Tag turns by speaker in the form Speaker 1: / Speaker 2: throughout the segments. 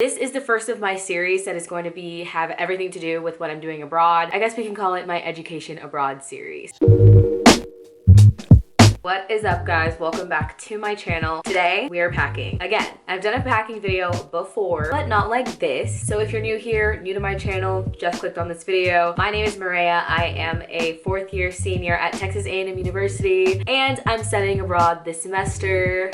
Speaker 1: This is the first of my series that is going to have everything to do with what I'm doing abroad. I guess we can call it my education abroad series. What is up, guys? Welcome back to my channel. Today we are packing. Again, I've done a packing video before, but not like this. So if you're new here, new to my channel, just clicked on this video. My name is Mereyah. I am a fourth year senior at Texas A&M University, and I'm studying abroad this semester.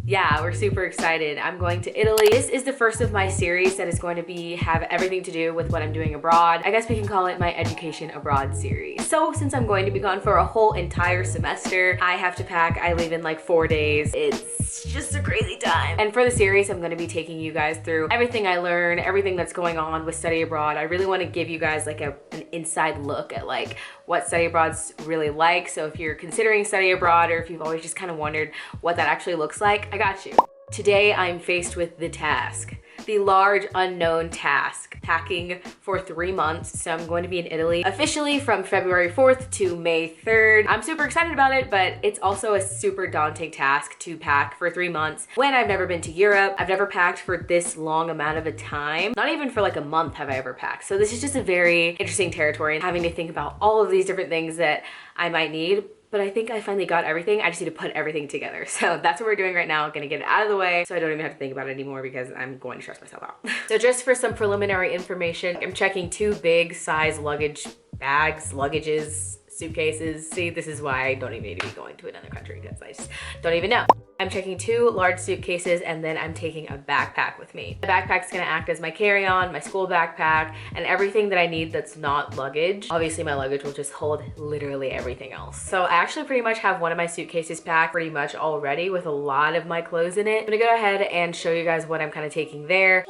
Speaker 1: Yeah, we're super excited. I'm going to Italy. This is the first of my series that is going to have everything to do with what I'm doing abroad. I guess we can call it my education abroad series. So since I'm going to be gone for a whole entire semester, I have to pack. I leave in like 4 days. It's just a crazy time. And for the series, I'm going to be taking you guys through everything I learned, everything that's going on with study abroad. I really want to give you guys like an inside look at like what study abroad's really like. So if you're considering study abroad, or if you've always just kind of wondered what that actually looks like, I got you. Today I'm faced with the task, the large unknown task, packing for 3 months. So I'm going to be in Italy officially from February 4th to May 3rd. I'm super excited about it, but it's also a super daunting task to pack for 3 months when I've never been to Europe. I've never packed for this long amount of a time. Not even for like a month have I ever packed. So this is just a very interesting territory, and having to think about all of these different things that I might need. But I think I finally got everything. I just need to put everything together. So that's what we're doing right now. I'm gonna get it out of the way so I don't even have to think about it anymore, because I'm going to stress myself out. So just for some preliminary information, I'm checking 2 big size luggage bags, luggages, suitcases. See, this is why I don't even need to be going to another country, because I just don't even know. I'm checking 2 large suitcases, and then I'm taking a backpack with me. The backpack's gonna act as my carry-on, my school backpack, and everything that I need that's not luggage. Obviously my luggage will just hold literally everything else. So I actually pretty much have one of my suitcases packed pretty much already with a lot of my clothes in it. I'm gonna go ahead and show you guys what I'm kind of taking there.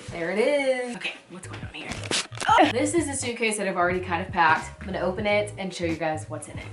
Speaker 1: There it is. Okay, what's going on here? Oh, this is a suitcase that I've already kind of packed. I'm gonna open it and show you guys what's in it.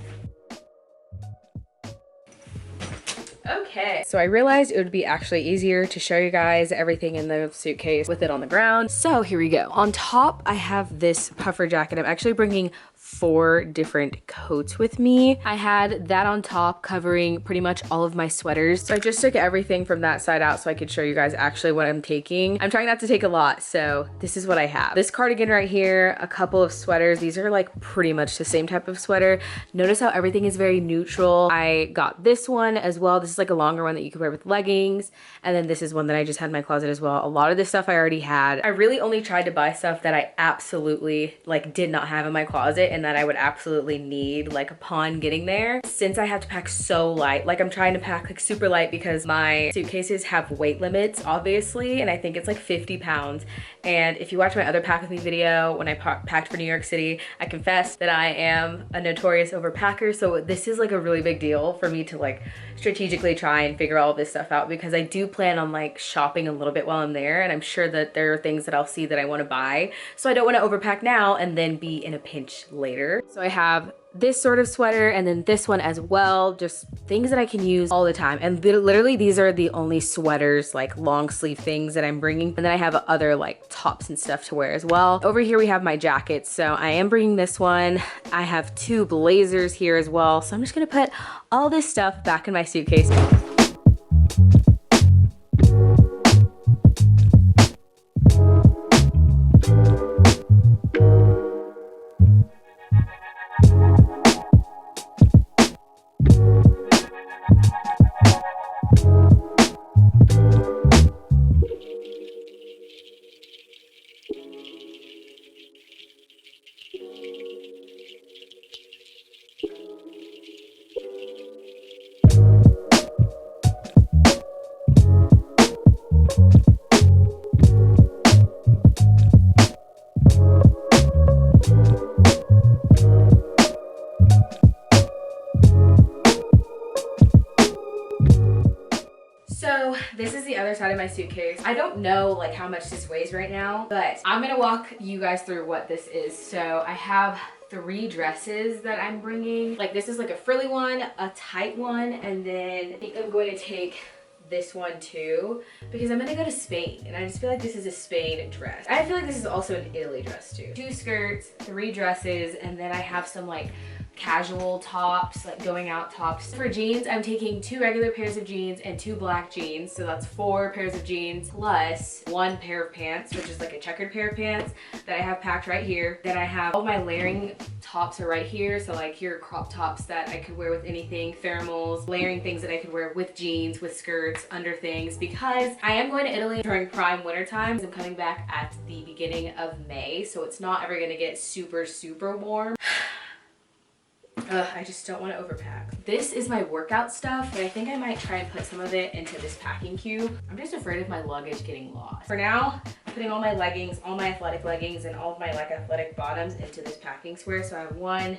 Speaker 1: Okay, so I realized it would be actually easier to show you guys everything in the suitcase with it on the ground. So here we go. On top, I have this puffer jacket. I'm actually bringing 4 different coats with me. I had that on top covering pretty much all of my sweaters. So I just took everything from that side out so I could show you guys actually what I'm taking. I'm trying not to take a lot, so this is what I have. This cardigan right here, a couple of sweaters. These are like pretty much the same type of sweater. Notice how everything is very neutral. I got this one as well. This is like a longer one that you could wear with leggings. And then this is one that I just had in my closet as well. A lot of this stuff I already had. I really only tried to buy stuff that I absolutely like did not have in my closet and that I would absolutely need like upon getting there. Since I have to pack so light, like I'm trying to pack like super light because my suitcases have weight limits obviously, and I think it's like 50 pounds. And if you watch my other pack with me video when I packed for New York City, I confessed that I am a notorious overpacker. So this is like a really big deal for me to like strategically try and figure all this stuff out, because I do plan on like shopping a little bit while I'm there, and I'm sure that there are things that I'll see that I want to buy. So I don't want to overpack now and then be in a pinch later. So I have this sort of sweater and then this one as well, just things that I can use all the time. And literally these are the only sweaters, like long sleeve things that I'm bringing. And then I have other like tops and stuff to wear as well. Over here we have my jackets. So I am bringing this one. I have 2 blazers here as well. So I'm just gonna put all this stuff back in my suitcase. So this is the other side of my suitcase. I don't know like how much this weighs right now, but I'm gonna walk you guys through what this is. So I have 3 dresses that I'm bringing. Like this is like a frilly one, a tight one, and then I think I'm going to take this one too, because I'm gonna go to Spain and I just feel like this is a Spain dress. I feel like this is also an Italy dress too. 2 skirts, 3 dresses, and then I have some like casual tops, like going out tops. For jeans, I'm taking 2 regular pairs of jeans and 2 black jeans. So that's 4 pairs of jeans plus 1 pair of pants, which is like a checkered pair of pants that I have packed right here. Then I have all my layering tops are right here. So like here are crop tops that I could wear with anything, thermals, layering things that I could wear with jeans, with skirts, under things, because I am going to Italy during prime winter time. I'm coming back at the beginning of May, so it's not ever gonna get super, super warm. I just don't want to overpack. This is my workout stuff, but I think I might try and put some of it into this packing cube. I'm just afraid of my luggage getting lost. For now, putting all my leggings, all my athletic leggings, and all of my like athletic bottoms into this packing square. So I have 1,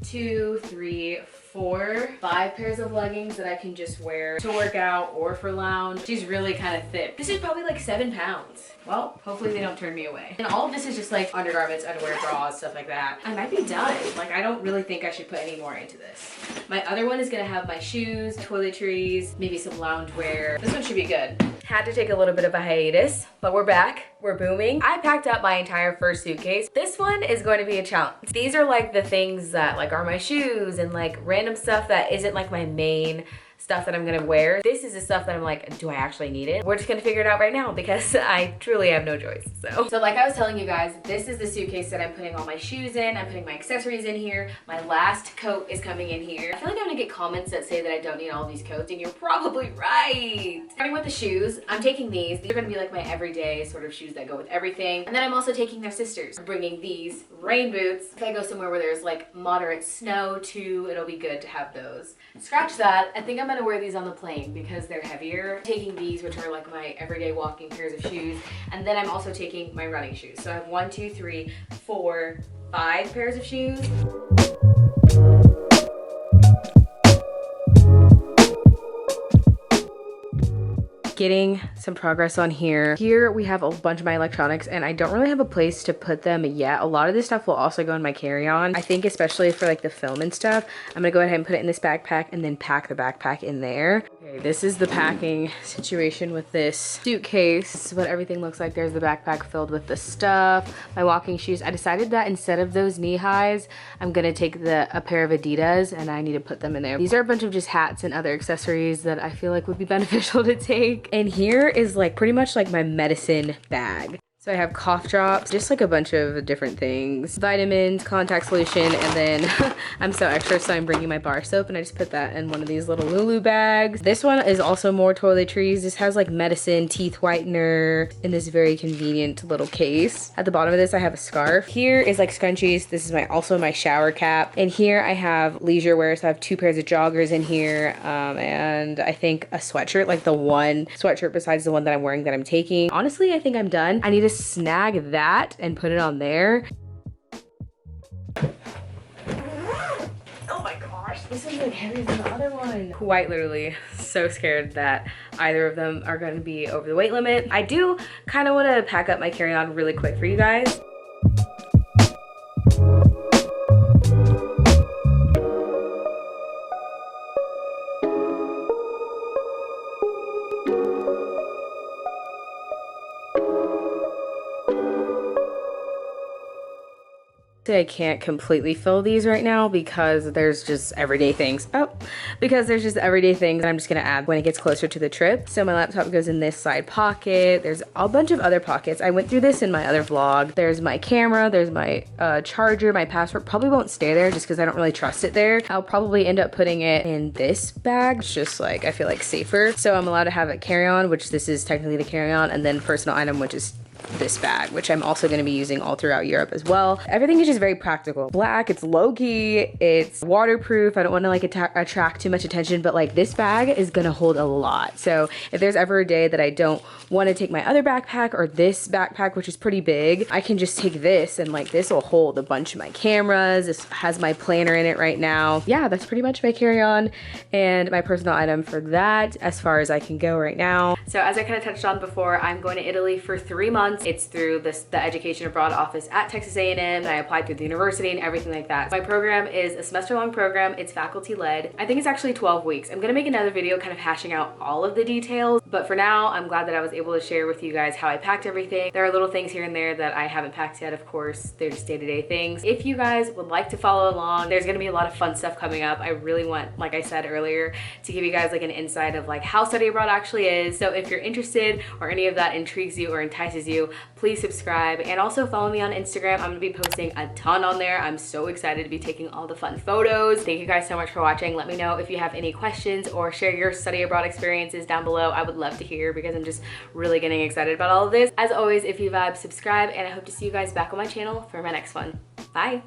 Speaker 1: 2, 3, 4, 5 pairs of leggings that I can just wear to work out or for lounge. She's really kind of thick. This is probably like 7 pounds. Well, hopefully they don't turn me away. And all of this is just like undergarments, underwear, bras, stuff like that. I might be done. Like, I don't really think I should put any more into this. My other one is gonna have my shoes, toiletries, maybe some loungewear. This one should be good. Had to take a little bit of a hiatus, but we're back. We're booming. I packed up my entire first suitcase. This one is going to be a challenge. These are like the things that like are my shoes and like random stuff that isn't like my main stuff that I'm gonna wear. This is the stuff that I'm like, do I actually need it? We're just gonna figure it out right now because I truly have no choice. So like I was telling you guys, this is the suitcase that I'm putting all my shoes in. I'm putting my accessories in here. My last coat is coming in here. I feel like I'm gonna get comments that say that I don't need all these coats, and you're probably right. Starting with the shoes, I'm taking these. These are gonna be like my everyday sort of shoes that go with everything. And then I'm also taking their sisters. I'm bringing these rain boots. If I go somewhere where there's like moderate snow too, it'll be good to have those. Scratch that. I think I'm gonna wear these on the plane because they're heavier. I'm taking these, which are like my everyday walking pairs of shoes, and then I'm also taking my running shoes. So I have 1, 2, 3, 4, 5 pairs of shoes. Getting some progress on here. Here we have a bunch of my electronics, and I don't really have a place to put them yet. A lot of this stuff will also go in my carry-on. I think especially for like the film and stuff, I'm gonna go ahead and put it in this backpack and then pack the backpack in there. Okay, this is the packing situation with this suitcase. This is what everything looks like. There's the backpack filled with the stuff. My walking shoes. I decided that instead of those knee highs, I'm gonna take a pair of Adidas, and I need to put them in there. These are a bunch of just hats and other accessories that I feel like would be beneficial to take. And here is like pretty much like my medicine bag. So I have cough drops, just like a bunch of different things, vitamins, contact solution, and then I'm so extra, so I'm bringing my bar soap, and I just put that in one of these little Lulu bags. This one is also more toiletries. This has like medicine, teeth whitener in this very convenient little case. At the bottom of this, I have a scarf. Here is like scrunchies. This is also my shower cap. And here I have leisure wear, so I have 2 pairs of joggers in here, and I think a sweatshirt, like the one sweatshirt besides the one that I'm wearing that I'm taking. Honestly, I think I'm done. I need to snag that and put it on there. Oh my gosh, this is like heavier than the other one. Quite literally so scared that either of them are going to be over the weight limit. I do kind of want to pack up my carry-on really quick for you guys. I can't completely fill these right now because there's just everyday things. Because there's just everyday things I'm just gonna add when it gets closer to the trip. So my laptop goes in this side pocket. There's a bunch of other pockets. I went through this in my other vlog. There's my camera, there's my charger, my passport. Probably won't stay there just because I don't really trust it there. I'll probably end up putting it in this bag. It's just like, I feel like safer. So I'm allowed to have a carry-on, which this is technically the carry-on, and then personal item, which is this bag, which I'm also going to be using all throughout Europe as well. Everything is just very practical. Black, it's low-key, it's waterproof. I don't want to like attract too much attention, but like this bag is going to hold a lot. So if there's ever a day that I don't want to take my other backpack or this backpack, which is pretty big, I can just take this, and like this will hold a bunch of my cameras. This has my planner in it right now. Yeah, that's pretty much my carry-on and my personal item for that as far as I can go right now. So as I kind of touched on before, I'm going to Italy for 3 months. months. It's through the Education Abroad office at Texas A&M, and I applied through the university and everything like that. My program is a semester-long program. It's faculty-led. I think it's actually 12 weeks. I'm gonna make another video kind of hashing out all of the details, but for now, I'm glad that I was able to share with you guys how I packed everything. There are little things here and there that I haven't packed yet, of course. They're just day-to-day things. If you guys would like to follow along, there's gonna be a lot of fun stuff coming up. I really want, like I said earlier, to give you guys like an insight of like how study abroad actually is. So if you're interested or any of that intrigues you or entices you, please subscribe and also follow me on Instagram. I'm gonna be posting a ton on there. I'm so excited to be taking all the fun photos. Thank you guys so much for watching. Let me know if you have any questions or share your study abroad experiences down below. I would love to hear because I'm just really getting excited about all of this. As always, if you vibe, subscribe, and I hope to see you guys back on my channel for my next one. Bye.